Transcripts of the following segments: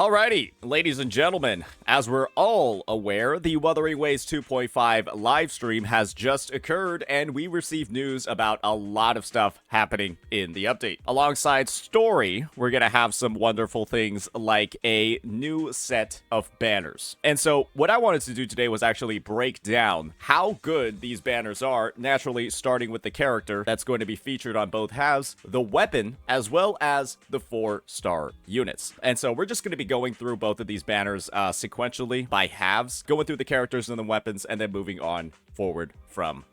Alrighty, ladies and gentlemen, as we're all aware, the Wuthering Waves 2.5 live stream has just occurred, and we received news about a lot of stuff happening in the update. Alongside story, we're gonna have some wonderful things like a new set of banners. And so, what I wanted to do today was actually break down how good these banners are, naturally starting with the character that's going to be featured on both halves, the weapon, as well as the 4-star units. And so, we're just gonna be going through both of these banners sequentially by halves, going through the characters and the weapons, and then moving on forward from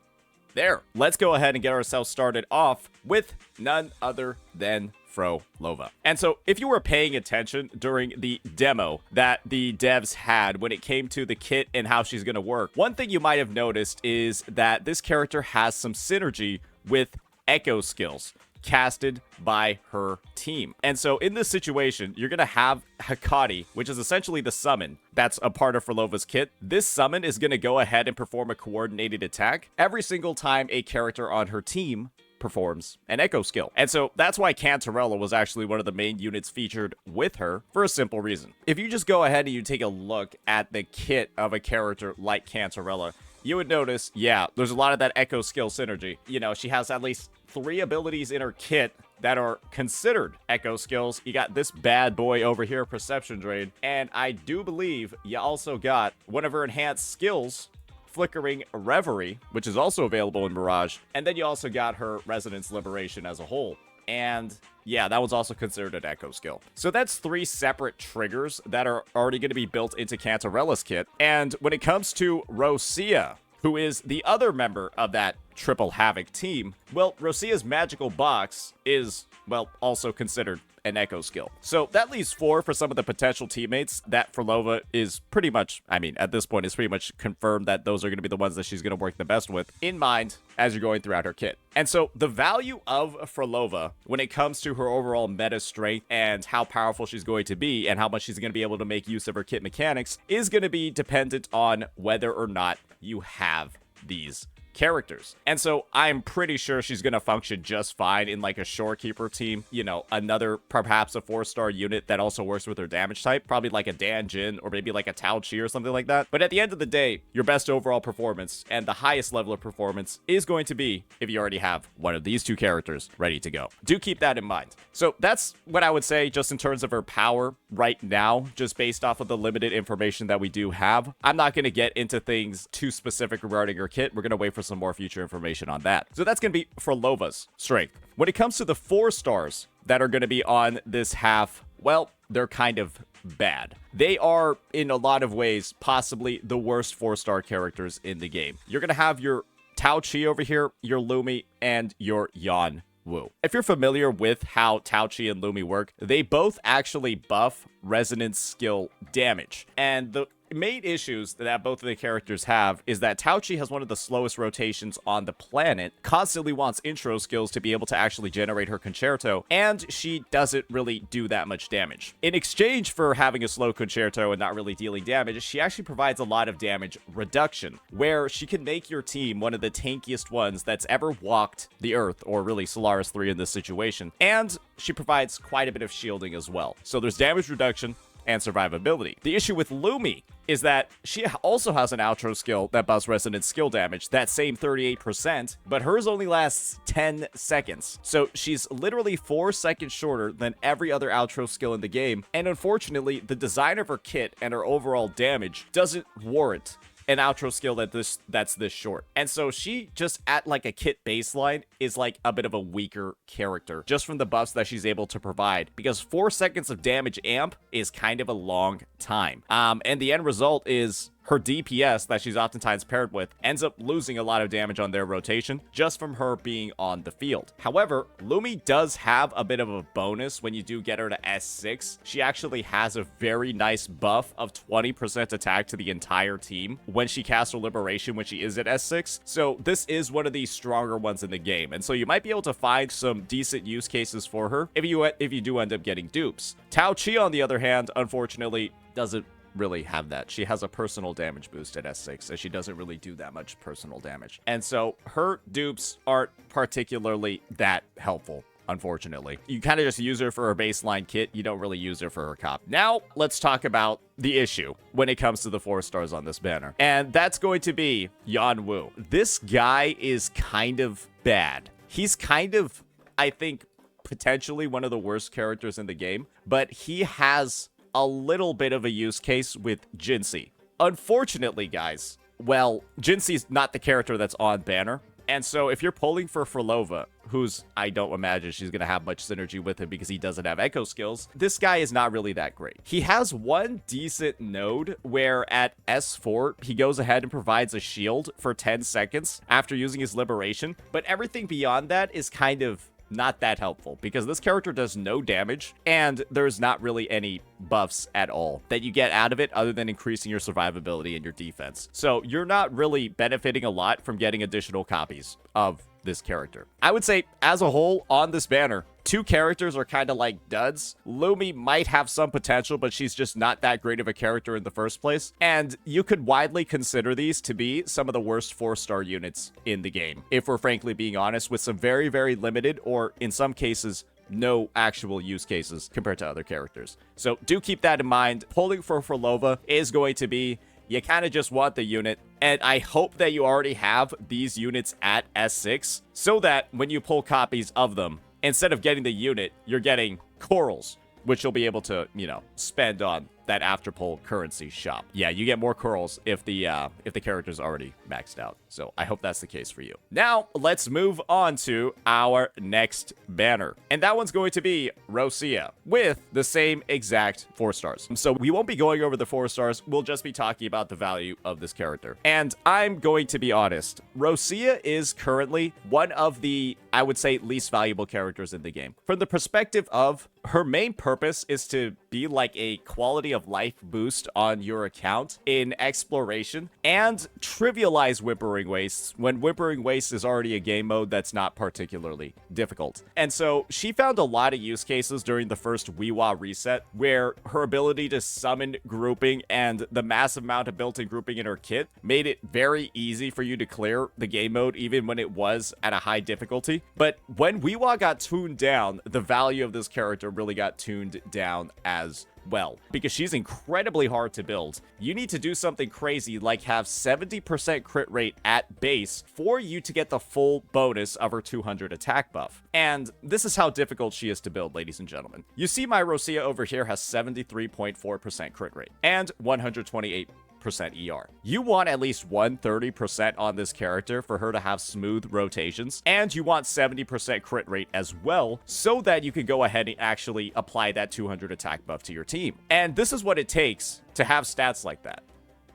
there. Let's go ahead and get ourselves started off with none other than Phrolova. And so, if you were paying attention during the demo that the devs had when it came to the kit and how she's going to work, one thing you might have noticed is that this character has some synergy with echo skills casted by her team. And so in this situation, you're going to have Hakati, which is essentially the summon that's a part of Phrolova's kit. This summon is going to go ahead and perform a coordinated attack every single time a character on her team performs an echo skill. And so that's why Cantarella was actually one of the main units featured with her for a simple reason. If you just go ahead and you take a look at the kit of a character like Cantarella, you would notice, yeah, there's a lot of that echo skill synergy. You know, she has at least 3 abilities in her kit that are considered echo skills. You got this bad boy over here, Perception Drain, and I do believe you also got one of her enhanced skills, Flickering Reverie, which is also available in Mirage, and then you also got her Resonance Liberation as a whole. And yeah, that was also considered an echo skill. So that's 3 separate triggers that are already going to be built into Cantarella's kit. And when it comes to Roccia, who is the other member of that Triple Havoc team, well, Rocia's magical box is, well, also considered an echo skill. So that leaves 4 for some of the potential teammates that Phrolova is pretty much, I mean, at this point, it's pretty much confirmed that those are going to be the ones that she's going to work the best with in mind as you're going throughout her kit. And so the value of Phrolova when it comes to her overall meta strength and how powerful she's going to be and how much she's going to be able to make use of her kit mechanics is going to be dependent on whether or not you have these characters. And so I'm pretty sure she's going to function just fine in like a Shorekeeper team, you know, another perhaps a 4-star unit that also works with her damage type, probably like a Dan Jin or maybe like a Tao Chi or something like that. But at the end of the day, your best overall performance and the highest level of performance is going to be if you already have one of these 2 characters ready to go. Do keep that in mind. So that's what I would say just in terms of her power right now, just based off of the limited information that we do have. I'm not going to get into things too specific regarding her kit. We're going to wait for some more future information on that. So that's going to be Phrolova's strength. When it comes to the 4 stars that are going to be on this half, well, they're kind of bad. They are, in a lot of ways, possibly the worst 4-star characters in the game. You're going to have your Tao Chi over here, your Lumi, and your Yan Wu. If you're familiar with how Tao Chi and Lumi work, they both actually buff resonance skill damage. And the main issues that both of the characters have is that Tao Chi has one of the slowest rotations on the planet, constantly wants intro skills to be able to actually generate her concerto, and she doesn't really do that much damage. In exchange for having a slow concerto and not really dealing damage, she actually provides a lot of damage reduction, where she can make your team one of the tankiest ones that's ever walked the earth, or really Solaris 3 in this situation, and she provides quite a bit of shielding as well. So there's damage reduction and survivability. The issue with Lumi is that she also has an outro skill that buffs resonance skill damage, that same 38%, but hers only lasts 10 seconds. So she's literally 4 seconds shorter than every other outro skill in the game, and unfortunately, the design of her kit and her overall damage doesn't warrant an outro skill that's this short. And so she just at like a kit baseline is like a bit of a weaker character just from the buffs that she's able to provide, because 4 seconds of damage amp is kind of a long time. And the end result is her DPS that she's oftentimes paired with ends up losing a lot of damage on their rotation just from her being on the field. However, Lumi does have a bit of a bonus when you do get her to S6. She actually has a very nice buff of 20% attack to the entire team when she casts her Liberation when she is at S6. So this is one of the stronger ones in the game. And so you might be able to find some decent use cases for her if you do end up getting dupes. Tao Chi, on the other hand, unfortunately, doesn't really have that. She has a personal damage boost at S6, and she doesn't really do that much personal damage. And so her dupes aren't particularly that helpful unfortunately. You kind of just use her for her baseline kit. You don't really use her for her cop. Now, let's talk about the issue when it comes to the 4 stars on this banner. And that's going to be Yan Wu. This guy is kind of bad. He's kind of, I think, potentially one of the worst characters in the game, but he has a little bit of a use case with Jinxie. Unfortunately, guys, well, Jinxie's not the character that's on banner. And so if you're pulling for Phrolova, who's, I don't imagine she's going to have much synergy with him because he doesn't have echo skills, this guy is not really that great. He has one decent node where at S4, he goes ahead and provides a shield for 10 seconds after using his liberation. But everything beyond that is kind of not that helpful because this character does no damage and there's not really any buffs at all that you get out of it other than increasing your survivability and your defense. So you're not really benefiting a lot from getting additional copies of this character. I would say as a whole on this banner, 2 characters are kind of like duds. Lumi might have some potential, but she's just not that great of a character in the first place. And you could widely consider these to be some of the worst 4-star units in the game, if we're frankly being honest, with some very, very limited or in some cases, no actual use cases compared to other characters. So do keep that in mind. Pulling for Phrolova is going to be, you kind of just want the unit, and I hope that you already have these units at S6 so that when you pull copies of them, instead of getting the unit, you're getting corals, which you'll be able to, you know, spend on that after pull currency shop. Yeah, you get more corals if the character's already maxed out. So I hope that's the case for you. Now, let's move on to our next banner. And that one's going to be Roccia with the same exact 4 stars. So we won't be going over the 4 stars. We'll just be talking about the value of this character. And I'm going to be honest, Roccia is currently one of the, I would say, least valuable characters in the game. From the perspective of her main purpose is to be like a quality of life boost on your account in exploration and trivialize Wuthering Wastes when Wuthering Wastes is already a game mode that's not particularly difficult. And so she found a lot of use cases during the first Wiwa reset where her ability to summon grouping and the massive amount of built-in grouping in her kit made it very easy for you to clear the game mode even when it was at a high difficulty. But when Wiwa got tuned down, the value of this character really got tuned down as well, because she's incredibly hard to build. You need to do something crazy like have 70% crit rate at base for you to get the full bonus of her 200 attack buff. And this is how difficult she is to build, ladies and gentlemen. You see my Roccia over here has 73.4% crit rate and 128% ER. You want at least 130% on this character for her to have smooth rotations, and you want 70% crit rate as well so that you can go ahead and actually apply that 200 attack buff to your team. And this is what it takes to have stats like that.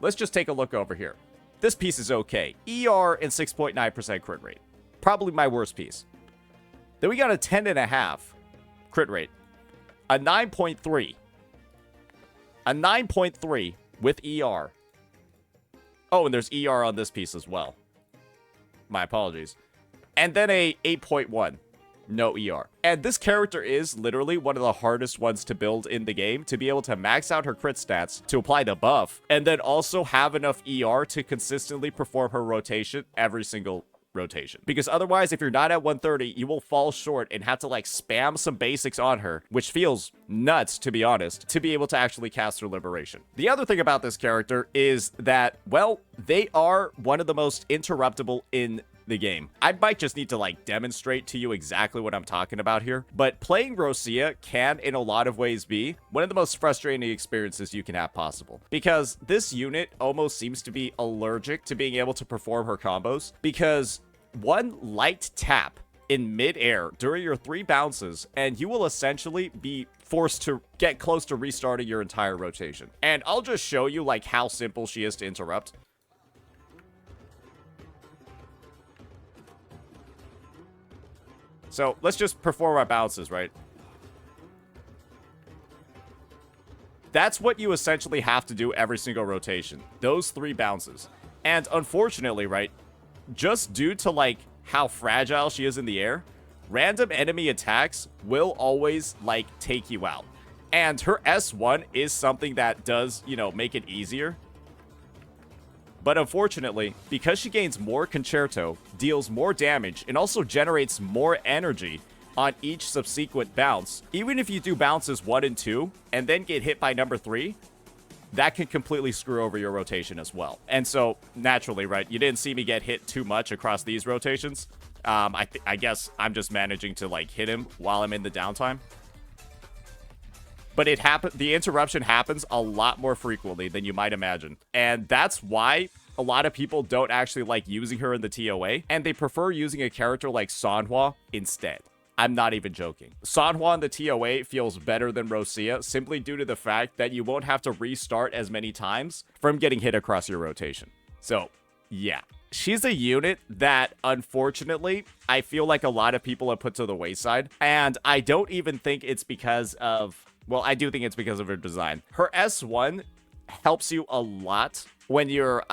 Let's just take a look over here. This piece is okay. ER and 6.9% crit rate. Probably my worst piece. Then we got a 10.5 crit rate. A 9.3. A 9.3 with ER. Oh, and there's ER on this piece as well. My apologies. And then a 8.1. No ER. And this character is literally one of the hardest ones to build in the game, to be able to max out her crit stats, to apply the buff, and then also have enough ER to consistently perform her rotation every single rotation. Because otherwise, if you're not at 130, you will fall short and have to like spam some basics on her, which feels nuts, to be honest, to be able to actually cast her liberation. The other thing about this character is that, well, they are one of the most interruptible in the game. I might just need to like demonstrate to you exactly what I'm talking about here, but playing Roccia can in a lot of ways be one of the most frustrating experiences you can have possible, because this unit almost seems to be allergic to being able to perform her combos, because one light tap in mid-air during your 3 bounces and you will essentially be forced to get close to restarting your entire rotation. And I'll just show you like how simple she is to interrupt. So let's just perform our bounces, right? That's what you essentially have to do every single rotation. Those 3 bounces. And unfortunately, right, just due to like how fragile she is in the air, random enemy attacks will always like take you out. And her S1 is something that does, you know, make it easier. But unfortunately, because she gains more concerto, deals more damage, and also generates more energy, on each subsequent bounce, even if you do bounces 1 and 2 and then get hit by number 3, that can completely screw over your rotation as well. And so, naturally, right, you didn't see me get hit too much across these rotations. I guess I'm just managing to, like, hit him while I'm in the downtime. But the interruption happens a lot more frequently than you might imagine. And that's why a lot of people don't actually like using her in the TOA, and they prefer using a character like Sanhua instead. I'm not even joking. Sanhua in the TOA feels better than Roccia simply due to the fact that you won't have to restart as many times from getting hit across your rotation. So, yeah. She's a unit that, unfortunately, I feel like a lot of people have put to the wayside. And I don't even think it's because of... Well, I do think it's because of her design. Her S1 helps you a lot when you're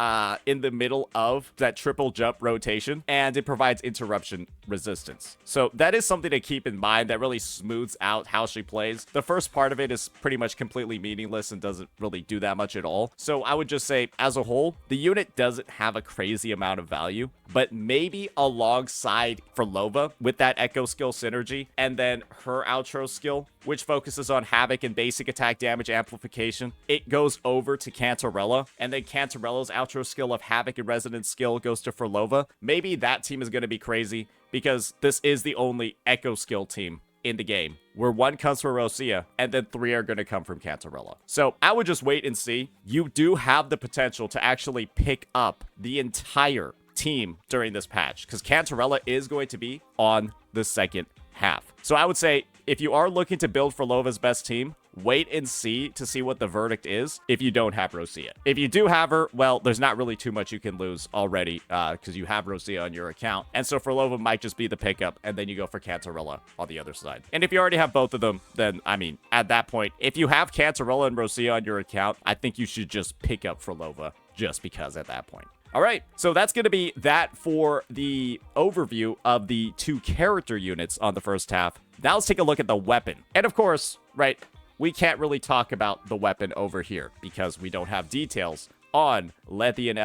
in the middle of that triple jump rotation, and it provides interruption resistance. So that is something to keep in mind that really smooths out how she plays. The first part of it is pretty much completely meaningless and doesn't really do that much at all. So I would just say, as a whole, the unit doesn't have a crazy amount of value, but maybe alongside Phrolova with that Echo skill synergy, and then her outro skill, which focuses on Havoc and basic attack damage amplification, it goes over to Cantarella, and then Cantarella's outro skill of Havoc and Resonance skill goes to Phrolova. Maybe that team is going to be crazy, because this is the only Echo skill team in the game, where 1 comes from Roccia, and then 3 are going to come from Cantarella. So I would just wait and see. You do have the potential to actually pick up the entire team during this patch, because Cantarella is going to be on the second half. So I would say, if you are looking to build Phrolova's best team, wait and see to see what the verdict is if you don't have Roccia. If you do have her, well, there's not really too much you can lose already because you have Roccia on your account. And so Phrolova might just be the pickup, and then you go for Cantarella on the other side. And if you already have both of them, then, I mean, at that point, if you have Cantarella and Roccia on your account, I think you should just pick up Phrolova just because at that point. All right, so that's going to be that for the overview of the 2 character units on the first half. Now let's take a look at the weapon. And of course, right, we can't really talk about the weapon over here because we don't have details on Lethian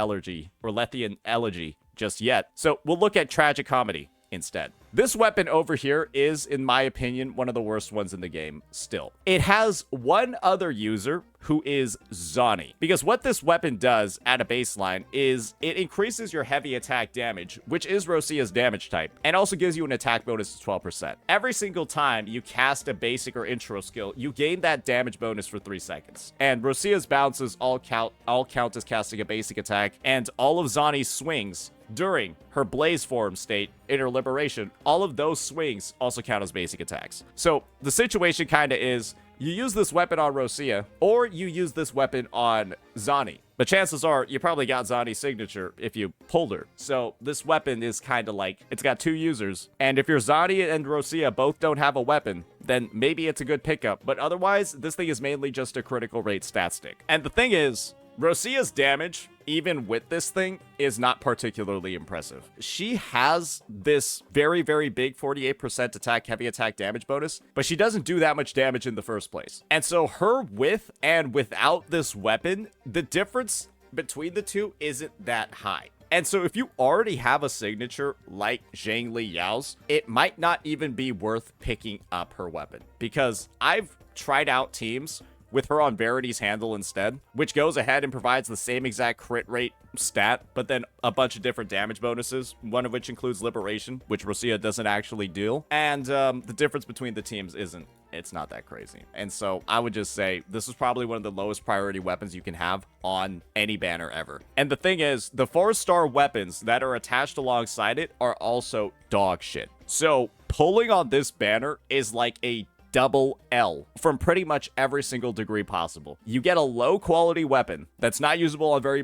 Elegy just yet. So we'll look at Tragic Comedy instead. This weapon over here is, in my opinion, one of the worst ones in the game still. It has one other user who is Zani, because what this weapon does at a baseline is it increases your heavy attack damage, which is Roccia's damage type, and also gives you an attack bonus of 12%. Every single time you cast a basic or intro skill, you gain that damage bonus for 3 seconds. And Roccia's bounces all count as casting a basic attack, and all of Zani's swings during her Blaze form state in her Liberation, all of those swings also count as basic attacks. So the situation kind of is, you use this weapon on Roccia, or you use this weapon on Zani. But chances are, you probably got Zani's signature if you pulled her. So this weapon is kind of like, it's got 2 users. And if your Zani and Roccia both don't have a weapon, then maybe it's a good pickup. But otherwise, this thing is mainly just a critical rate stat stick. And the thing is, Roccia's damage, even with this thing, is not particularly impressive. She has this very, very big 48% attack, heavy attack damage bonus, but she doesn't do that much damage in the first place. And so her with and without this weapon, the difference between the two isn't that high. And so if you already have a signature like Zhangli Yao's, it might not even be worth picking up her weapon, because I've tried out teams with her on Verity's handle instead, which goes ahead and provides the same exact crit rate stat, but then a bunch of different damage bonuses, one of which includes Liberation, which Roccia doesn't actually deal. And the difference between the teams it's not that crazy. And so I would just say this is probably one of the lowest priority weapons you can have on any banner ever. And the thing is, the 4-star weapons that are attached alongside it are also dog shit. So pulling on this banner is like a double L from pretty much every single degree possible. You get a low quality weapon that's not usable on very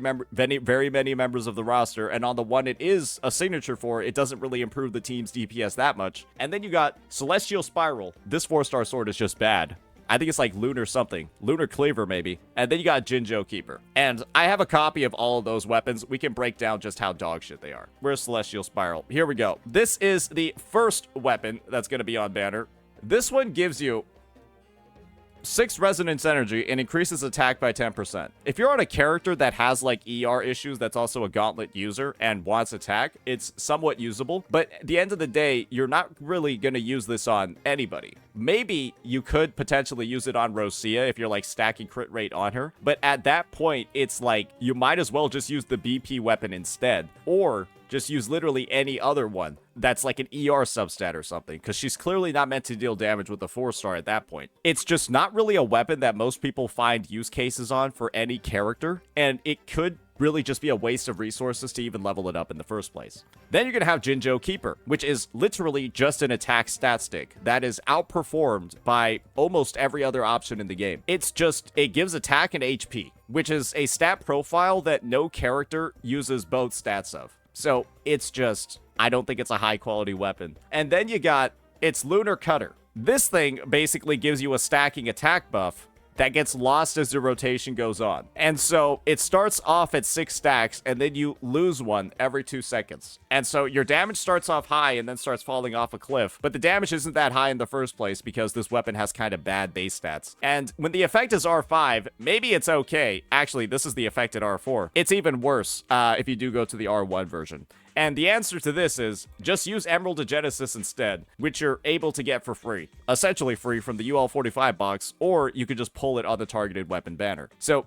many members of the roster, and on the one it is a signature for, it doesn't really improve the team's DPS that much. And then you got Celestial Spiral. This 4-star sword is just bad. I think it's like Lunar something. Lunar Cleaver, maybe. And then you got Jinzhou Keeper. And I have a copy of all of those weapons. We can break down just how dog shit they are. Where's Celestial Spiral? Here we go. This is the first weapon that's going to be on banner. This one gives you 6 resonance energy and increases attack by 10%. If you're on a character that has like ER issues, that's also a gauntlet user and wants attack, it's somewhat usable. But at the end of the day, you're not really going to use this on anybody. Maybe you could potentially use it on Roccia if you're like stacking crit rate on her. But at that point, it's like you might as well just use the BP weapon instead. Or just use literally any other one that's like an ER substat or something, because she's clearly not meant to deal damage with a 4-star at that point. It's just not really a weapon that most people find use cases on for any character, and it could really just be a waste of resources to even level it up in the first place. Then you're going to have Jinjo Keeper, which is literally just an attack stat stick that is outperformed by almost every other option in the game. It gives attack and HP, which is a stat profile that no character uses both stats of. So it's just, I don't think it's a high quality weapon. And then you got its Lunar Cutter. This thing basically gives you a stacking attack buff that gets lost as the rotation goes on. And so it starts off at 6 stacks, and then you lose one every 2 seconds. And so your damage starts off high and then starts falling off a cliff. But the damage isn't that high in the first place because this weapon has kind of bad base stats. And when the effect is R5, maybe it's okay. Actually, this is the effect at R4. It's even worse if you do go to the R1 version. And the answer to this is just use Emerald of Genesis instead, which you're able to get for free. Essentially free from the UL45 box, or you could just pull it on the targeted weapon banner. So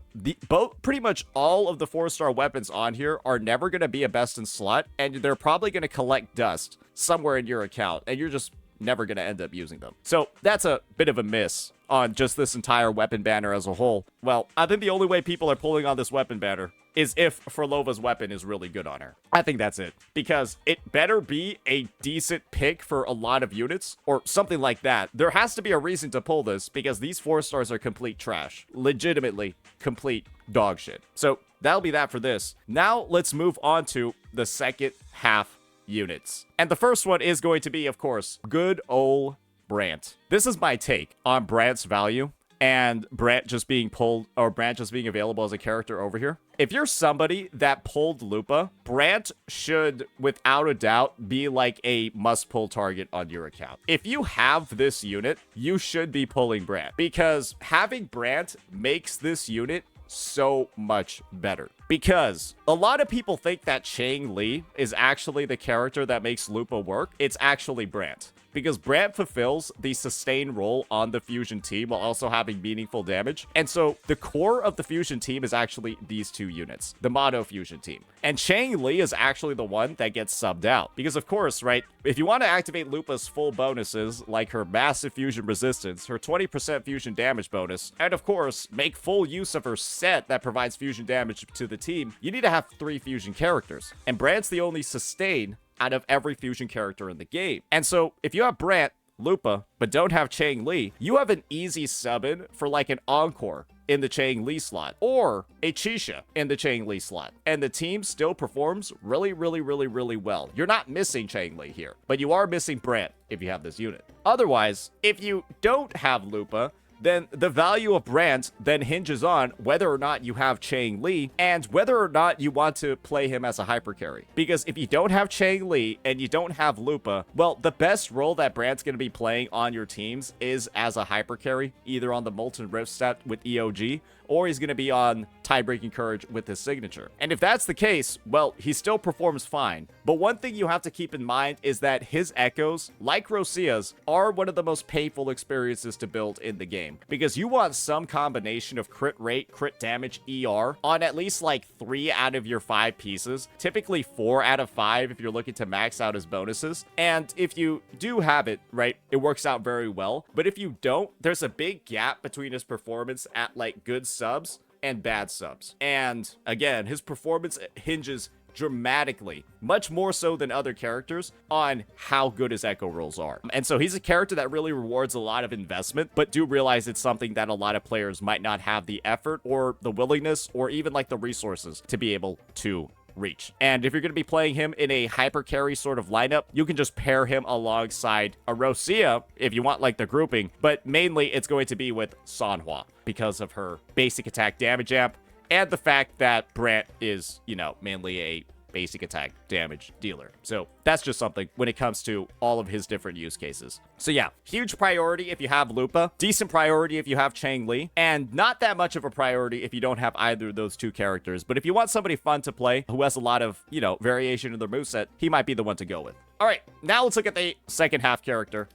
pretty much all of the 4-star weapons on here are never going to be a best in slot, and they're probably going to collect dust somewhere in your account, and you're just never going to end up using them. So that's a bit of a miss on just this entire weapon banner as a whole. Well, I think the only way people are pulling on this weapon banner is if Phrolova's weapon is really good on her. I think that's it. Because it better be a decent pick for a lot of units, or something like that. There has to be a reason to pull this, because these 4-stars are complete trash. Legitimately complete dog shit. So that'll be that for this. Now let's move on to the second half units. And the first one is going to be, of course, good ol' Brant. This is my take on Brant's value and Brant just being pulled, or Brant just being available as a character over here. If you're somebody that pulled Lupa, Brant should, without a doubt, be like a must-pull target on your account. If you have this unit, you should be pulling Brant, because having Brant makes this unit so much better. Because a lot of people think that Chang Li is actually the character that makes Lupa work. It's actually Brant. Because Brant fulfills the sustain role on the fusion team while also having meaningful damage. And so the core of the fusion team is actually these two units, the mono fusion team. And Chang Li is actually the one that gets subbed out. Because of course, right, if you want to activate Lupa's full bonuses, like her massive fusion resistance, her 20% fusion damage bonus, and of course, make full use of her set that provides fusion damage to the team, you need to have 3 fusion characters. And Brant's the only sustain out of every fusion character in the game. And so if you have Brant, Lupa, but don't have Chang Li, you have an easy sub-in for like an Encore in the Chang Li slot, or a Chisha in the Chang Li slot. And the team still performs really well. You're not missing Chang Li here, but you are missing Brant if you have this unit. Otherwise, if you don't have Lupa, then the value of Brant then hinges on whether or not you have Chang Li and whether or not you want to play him as a hyper carry. Because if you don't have Chang Li and you don't have Lupa, well, the best role that Brant's going to be playing on your teams is as a hyper carry, either on the Molten Rift set with EOG, or he's going to be on Tie-Breaking Courage with his signature. And if that's the case, well, he still performs fine. But one thing you have to keep in mind is that his echoes, like Roccia's, are one of the most painful experiences to build in the game. Because you want some combination of crit rate, crit damage, ER on at least like 3 out of your 5 pieces. Typically 4 out of 5 if you're looking to max out his bonuses. And if you do have it, right, it works out very well. But if you don't, there's a big gap between his performance at like good subs and bad subs. And again, his performance hinges dramatically, much more so than other characters, on how good his echo rolls are. And so he's a character that really rewards a lot of investment, but do realize it's something that a lot of players might not have the effort or the willingness or even like the resources to be able to reach. And if you're going to be playing him in a hyper carry sort of lineup, you can just pair him alongside a Roccia if you want like the grouping, but mainly it's going to be with Sanhua because of her basic attack damage amp and the fact that Brant is, you know, mainly a basic attack damage dealer. So that's just something when it comes to all of his different use cases. So yeah, huge priority if you have Lupa, decent priority if you have Chang Li, and not that much of a priority if you don't have either of those two characters. But if you want somebody fun to play who has a lot of, variation in their moveset, he might be the one to go with. All right, now let's look at the second half character,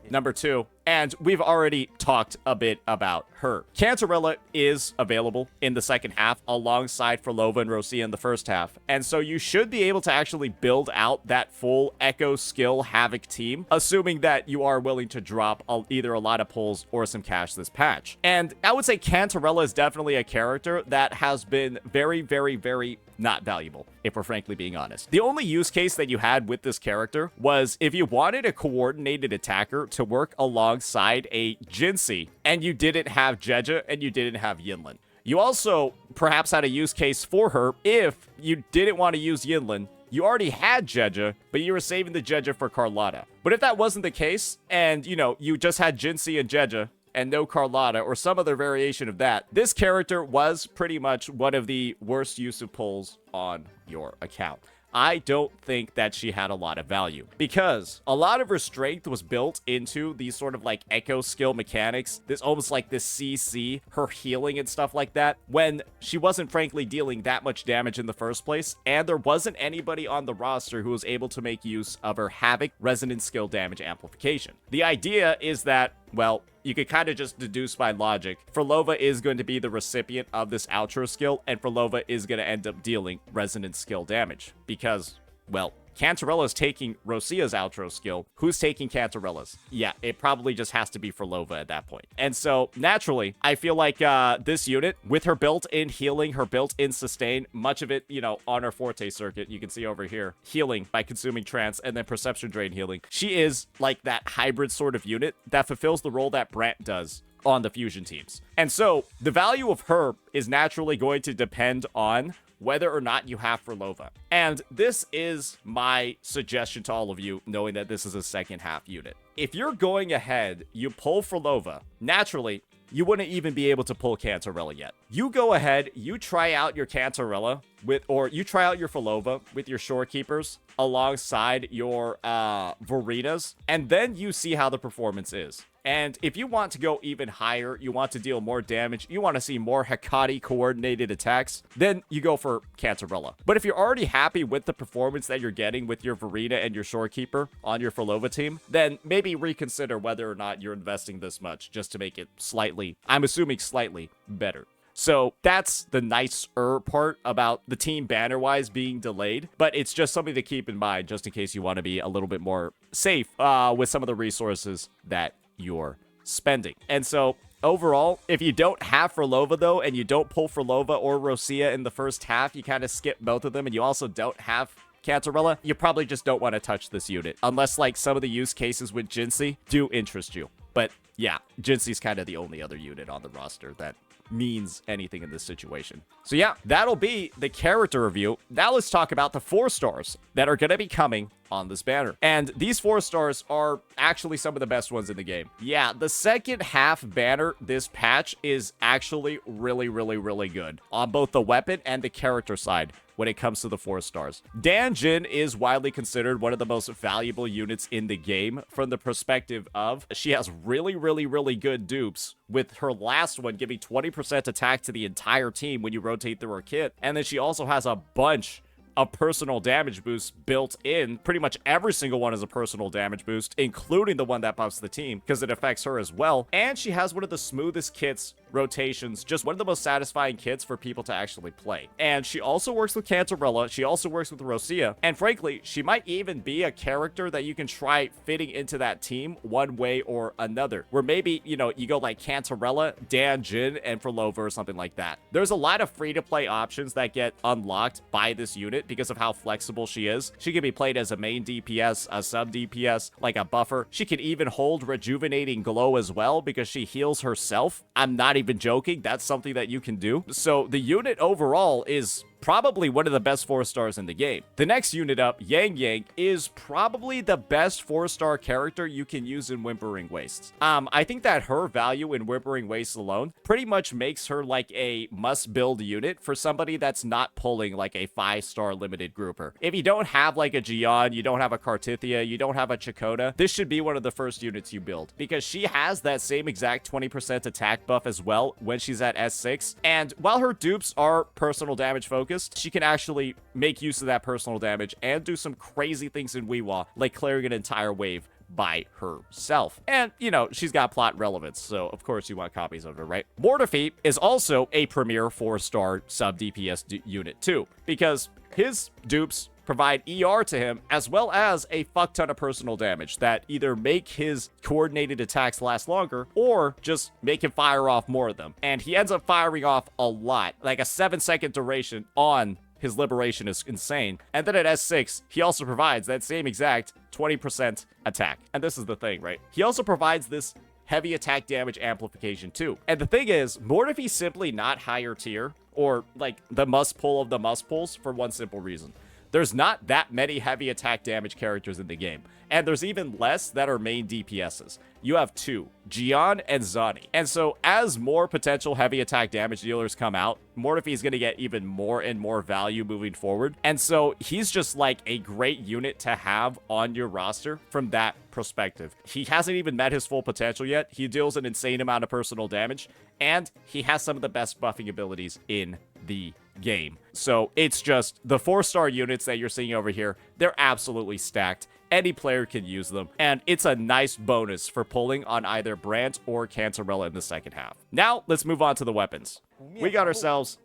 number 2, and we've already talked a bit about her. Cantarella is available in the second half alongside Phrolova and Roccia in the first half, and so you should be able to actually build out that full Echo skill Havoc team, assuming that you are willing to drop either a lot of pulls or some cash this patch. And I would say Cantarella is definitely a character that has been very, very, very not valuable, if we're frankly being honest. The only use case that you had with this character was if you wanted a coordinated attacker to work alongside a Jinxie, and you didn't have Jeja and you didn't have Yinlin. You also perhaps had a use case for her if you didn't want to use Yinlin. You already had Jeja, but you were saving the Jeja for Carlotta. But if that wasn't the case, and you just had Jinxie and Jeja, and no Carlotta, or some other variation of that, this character was pretty much one of the worst use of pulls on your account. I don't think that she had a lot of value because a lot of her strength was built into these sort of like echo skill mechanics. This almost like this CC, her healing and stuff like that, when she wasn't frankly dealing that much damage in the first place. And there wasn't anybody on the roster who was able to make use of her Havoc resonance skill damage amplification. The idea is that, well, you could kind of just deduce by logic, Phrolova is going to be the recipient of this outro skill, and Phrolova is going to end up dealing resonance skill damage. Because, well, Cantarella is taking Roccia's outro skill. Who's taking Cantarella's? Yeah, it probably just has to be Phrolova at that point. And so, naturally, I feel like this unit, with her built-in healing, her built-in sustain, much of it, on her Forte circuit, you can see over here, healing by consuming trance and then perception drain healing. She is like that hybrid sort of unit that fulfills the role that Brant does on the fusion teams. And so, the value of her is naturally going to depend on whether or not you have Phrolova. And this is my suggestion to all of you, knowing that this is a second half unit. If you're going ahead, you pull Phrolova, naturally, you wouldn't even be able to pull Cantarella yet. You go ahead, you try out your Cantarella or you try out your Phrolova with your Shorekeepers alongside your Varinas, and then you see how the performance is. And if you want to go even higher, you want to deal more damage, you want to see more Hecate coordinated attacks, then you go for Cantarella. But if you're already happy with the performance that you're getting with your Varina and your Shorekeeper on your Phrolova team, then maybe reconsider whether or not you're investing this much just to make it slightly, I'm assuming slightly, better. So that's the nicer part about the team banner-wise being delayed, but it's just something to keep in mind just in case you want to be a little bit more safe with some of the resources that you're spending. And so overall, if you don't have Phrolova though, and you don't pull Phrolova or Roccia in the first half, you kind of skip both of them, and you also don't have Cantarella, you probably just don't want to touch this unit unless like some of the use cases with Jinxie do interest you. But yeah, Jinxie's kind of the only other unit on the roster that means anything in this situation. So yeah, that'll be the character review. Now let's talk about the 4 stars that are going to be coming on this banner. And these 4 stars are actually some of the best ones in the game. Yeah, the second half banner this patch is actually really, really, really good on both the weapon and the character side when it comes to the 4 stars. Dan Jin is widely considered one of the most valuable units in the game from the perspective of she has really, really, really good dupes, with her last one giving 20% attack to the entire team when you rotate through her kit. And then she also has a bunch of personal damage boosts built in. Pretty much every single one is a personal damage boost, including the one that buffs the team, because it affects her as well. And she has one of the smoothest kits rotations, just one of the most satisfying kits for people to actually play. And she also works with Cantarella, she also works with Roccia, and frankly, she might even be a character that you can try fitting into that team one way or another, where maybe, you go like Cantarella, Dan Jin, and Phrolova or something like that. There's a lot of free-to-play options that get unlocked by this unit because of how flexible she is. She can be played as a main DPS, a sub DPS, like a buffer. She can even hold Rejuvenating Glow as well because she heals herself. I'm not even joking. That's something that you can do. So the unit overall is probably one of the best 4-stars in the game. The next unit up, Yang Yang, is probably the best 4-star character you can use in Wuthering Wastes. I think that her value in Wuthering Wastes alone pretty much makes her like a must-build unit for somebody that's not pulling like a 5-star limited grouper. If you don't have like a Gion, you don't have a Kartithia, you don't have a Chakota, this should be one of the first units you build, because she has that same exact 20% attack buff as well when she's at S6, and while her dupes are personal damage focused, she can actually make use of that personal damage and do some crazy things in Weewa, like clearing an entire wave by herself. And, you know, she's got plot relevance, so of course you want copies of her, right? Mortifeet is also a premier 4-star sub DPS unit too, because his dupes provide ER to him, as well as a fuck ton of personal damage that either make his coordinated attacks last longer or just make him fire off more of them. And he ends up firing off a lot, like a 7-second duration on his liberation is insane. And then at S6, he also provides that same exact 20% attack. And this is the thing, right? He also provides this heavy attack damage amplification too. And the thing is, Mortifeet's simply not higher tier, or like the must pull of the must pulls, for one simple reason. There's not that many heavy attack damage characters in the game, and there's even less that are main DPSs. You have 2, Gion and Zani. And so as more potential heavy attack damage dealers come out, Mortifeet is going to get even more and more value moving forward. And so he's just like a great unit to have on your roster from that perspective. He hasn't even met his full potential yet. He deals an insane amount of personal damage, and he has some of the best buffing abilities in the game. So it's just the 4-star units that you're seeing over here, they're absolutely stacked. Any player can use them, and it's a nice bonus for pulling on either Brant or Cantarella in the second half. Now, let's move on to the weapons. We got ourselves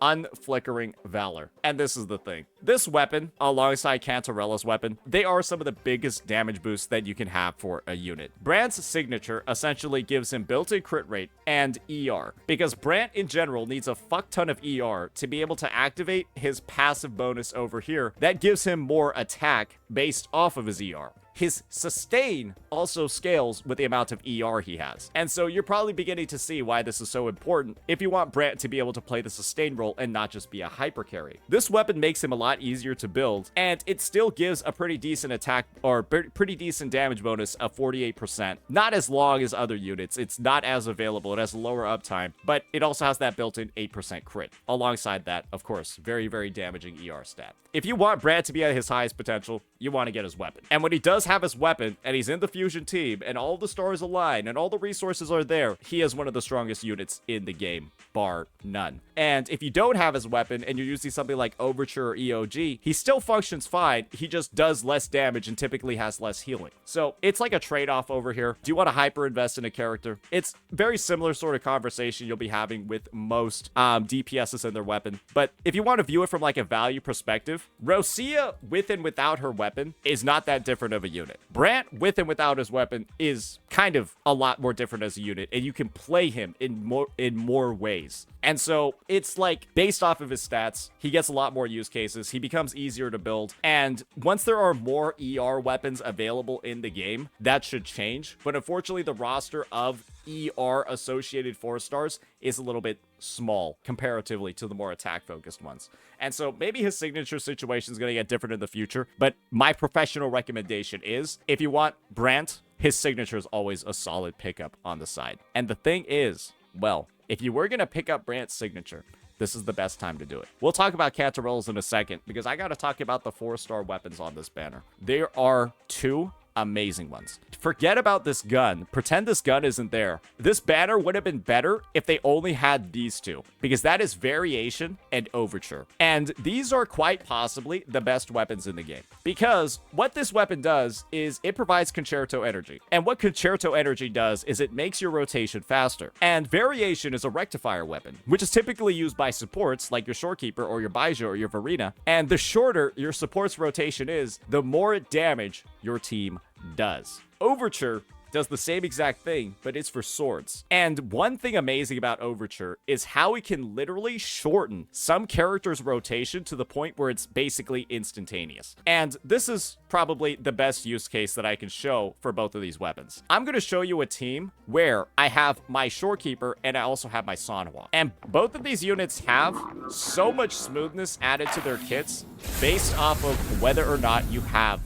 Unflickering Valor. And this is the thing. This weapon, alongside Cantarella's weapon, they are some of the biggest damage boosts that you can have for a unit. Brant's signature essentially gives him built-in crit rate and ER, because Brant in general needs a fuck ton of ER to be able to activate his passive bonus over here that gives him more attack based off of his ER. His sustain also scales with the amount of ER he has. And so you're probably beginning to see why this is so important if you want Brant to be able to play the sustain role and not just be a hyper carry. This weapon makes him a lot easier to build, and it still gives a pretty decent attack or pretty decent damage bonus of 48%. Not as long as other units. It's not as available. It has lower uptime, but it also has that built-in 8% crit. Alongside that, of course, very, very damaging ER stat. If you want Brant to be at his highest potential, you want to get his weapon. And when he does have his weapon, and he's in the fusion team, and all the stars align, and all the resources are there, he is one of the strongest units in the game, bar none. And if you don't have his weapon, and you're using something like Overture or EOG, he still functions fine, he just does less damage and typically has less healing. So it's like a trade-off over here. Do you want to hyper invest in a character? It's very similar sort of conversation you'll be having with most DPSs and their weapon. But if you want to view it from like a value perspective, Roccia with and without her weapon is not that different of a unit. Brant with and without his weapon is kind of a lot more different as a unit, and you can play him in more ways. And so it's like based off of his stats, he gets a lot more use cases. He becomes easier to build. And once there are more ER weapons available in the game, that should change. But unfortunately, the roster of ER associated 4-stars is a little bit small comparatively to the more attack focused ones. And so maybe his signature situation is going to get different in the future. But my professional recommendation is if you want Brant, his signature is always a solid pickup on the side. And the thing is, well, if you were going to pick up Brant's signature, this is the best time to do it. We'll talk about Cantarella's in a second, because I got to talk about the 4-star weapons on this banner. There are 2 amazing ones. Forget about this gun. Pretend this gun isn't there. This banner would have been better if they only had these 2, because that is Variation and Overture. And these are quite possibly the best weapons in the game, because what this weapon does is it provides Concerto energy. And what Concerto energy does is it makes your rotation faster. And Variation is a rectifier weapon, which is typically used by supports like your Shorekeeper or your Baizha or your Varina. And the shorter your support's rotation is, the more damage your team does. Overture does the same exact thing, but it's for swords. And one thing amazing about Overture is how it can literally shorten some characters' rotation to the point where it's basically instantaneous. And this is probably the best use case that I can show for both of these weapons. I'm going to show you a team where I have my Shorekeeper and I also have my Sanhua. And both of these units have so much smoothness added to their kits based off of whether or not you have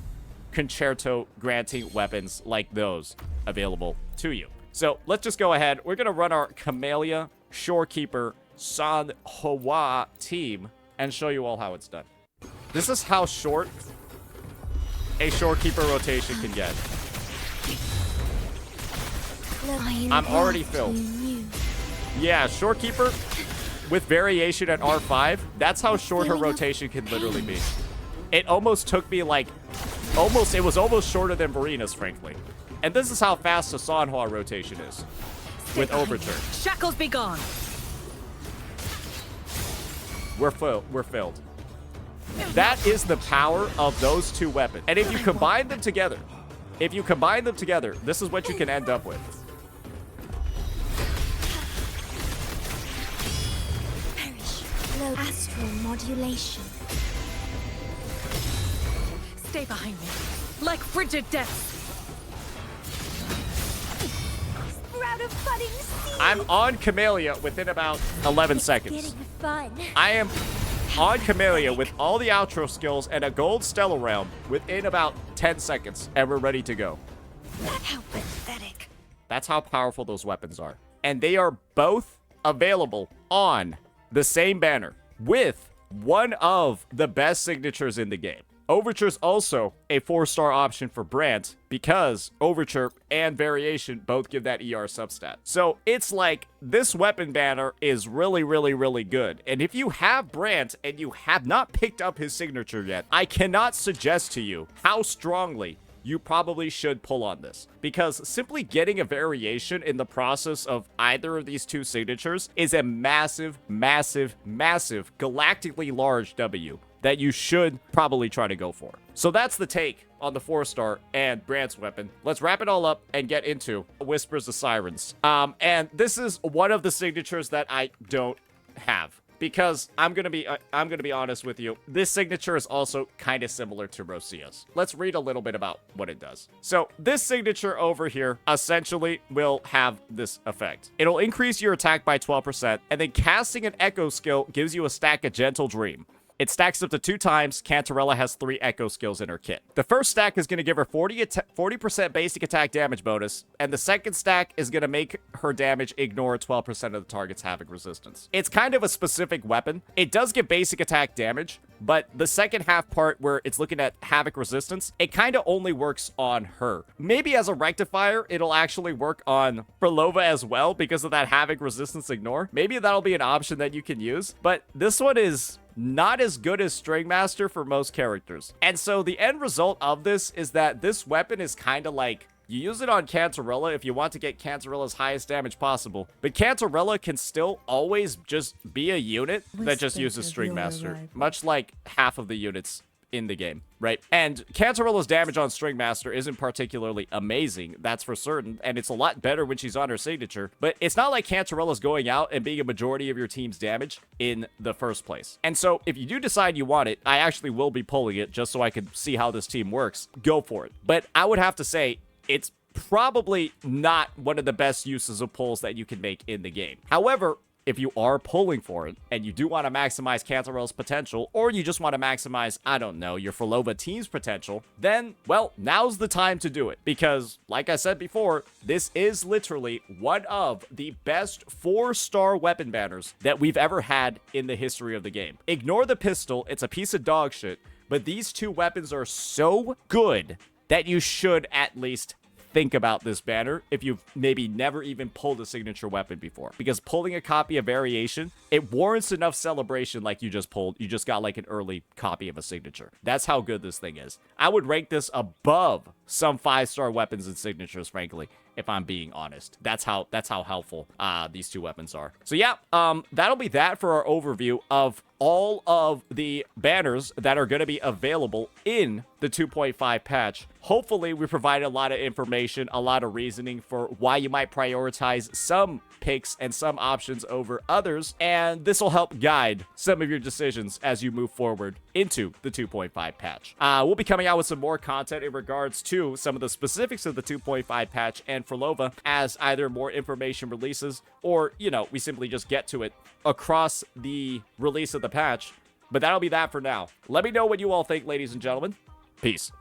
concerto granting weapons like those available to you. So let's just go ahead. We're going to run our Camellia Shorekeeper Sanhua team and show you all how it's done. This is how short a Shorekeeper rotation can get. I'm already filled. Yeah, Shorekeeper with variation at R5, that's how short her rotation can literally be. It almost took me like, it was almost shorter than Verina's, frankly. And this is how fast a Sanhua rotation is with Overture. Shackles be gone. We're filled. That is the power of those two weapons. And if you combine them together, this is what you can end up with. Low astral modulation. Stay behind me, like frigid death. Sprout of budding seed. I'm on Camellia within about 11 seconds. Getting fun. I am on Camellia with all the outro skills and a gold Stellar Realm within about 10 seconds, and we're ready to go. How pathetic. That's how powerful those weapons are. And they are both available on the same banner with one of the best signatures in the game. Overture is also a 4-star option for Brant because Overture and Variation both give that ER substat. So it's like this weapon banner is really, really, really good. And if you have Brant and you have not picked up his signature yet, I cannot suggest to you how strongly you probably should pull on this, because simply getting a variation in the process of either of these two signatures is a massive, massive, massive, galactically large W that you should probably try to go for. So that's the take on the 4-star and Brant's weapon. Let's wrap it all up and get into Whispers of Sirens. And this is one of the signatures that I don't have. Because I'm gonna be honest with you, this signature is also kind of similar to Roccia's. Let's read a little bit about what it does. So this signature over here essentially will have this effect. It'll increase your attack by 12%, and then casting an Echo skill gives you a stack of Gentle Dream. It stacks up to 2 times. Cantarella has 3 Echo skills in her kit. The first stack is going to give her 40% basic attack damage bonus, and the second stack is going to make her damage ignore 12% of the target's Havoc resistance. It's kind of a specific weapon. It does give basic attack damage, but the second half part where it's looking at Havoc resistance, it kind of only works on her. Maybe as a rectifier, it'll actually work on Phrolova as well because of that Havoc resistance ignore. Maybe that'll be an option that you can use, but this one is not as good as Stringmaster for most characters. And so the end result of this is that this weapon is kind of like, you use it on Cantarella if you want to get Cantarella's highest damage possible, but Cantarella can still always just be a unit that just uses Stringmaster, much like half of the units in the game, right? And Cantarella's damage on Stringmaster isn't particularly amazing, that's for certain, and it's a lot better when she's on her signature, but it's not like Cantarella's going out and being a majority of your team's damage in the first place. And so if you do decide you want it, I actually will be pulling it just so I can see how this team works. Go for it. But I would have to say, it's probably not one of the best uses of pulls that you can make in the game. However, if you are pulling for it and you do want to maximize Cantarella's potential, or you just want to maximize, I don't know, your Phrolova team's potential, then, well, now's the time to do it. Because, like I said before, this is literally one of the best 4-star weapon banners that we've ever had in the history of the game. Ignore the pistol, it's a piece of dog shit, but these two weapons are so good that you should at least think about this banner if you've maybe never even pulled a signature weapon before, because pulling a copy of Variation, it warrants enough celebration like you just pulled. You just got like an early copy of a signature. That's how good this thing is. I would rank this above some 5-star weapons and signatures, frankly, if I'm being honest. That's how helpful these two weapons are. So yeah, that'll be that for our overview of all of the banners that are going to be available in the 2.5 patch. Hopefully, we provided a lot of information, a lot of reasoning for why you might prioritize some picks and some options over others, and this will help guide some of your decisions as you move forward into the 2.5 patch. We'll be coming out with some more content in regards to some of the specifics of the 2.5 patch and Phrolova as either more information releases or, you know, we simply just get to it across the release of the patch. But that'll be that for now. Let me know what you all think, ladies and gentlemen. Peace.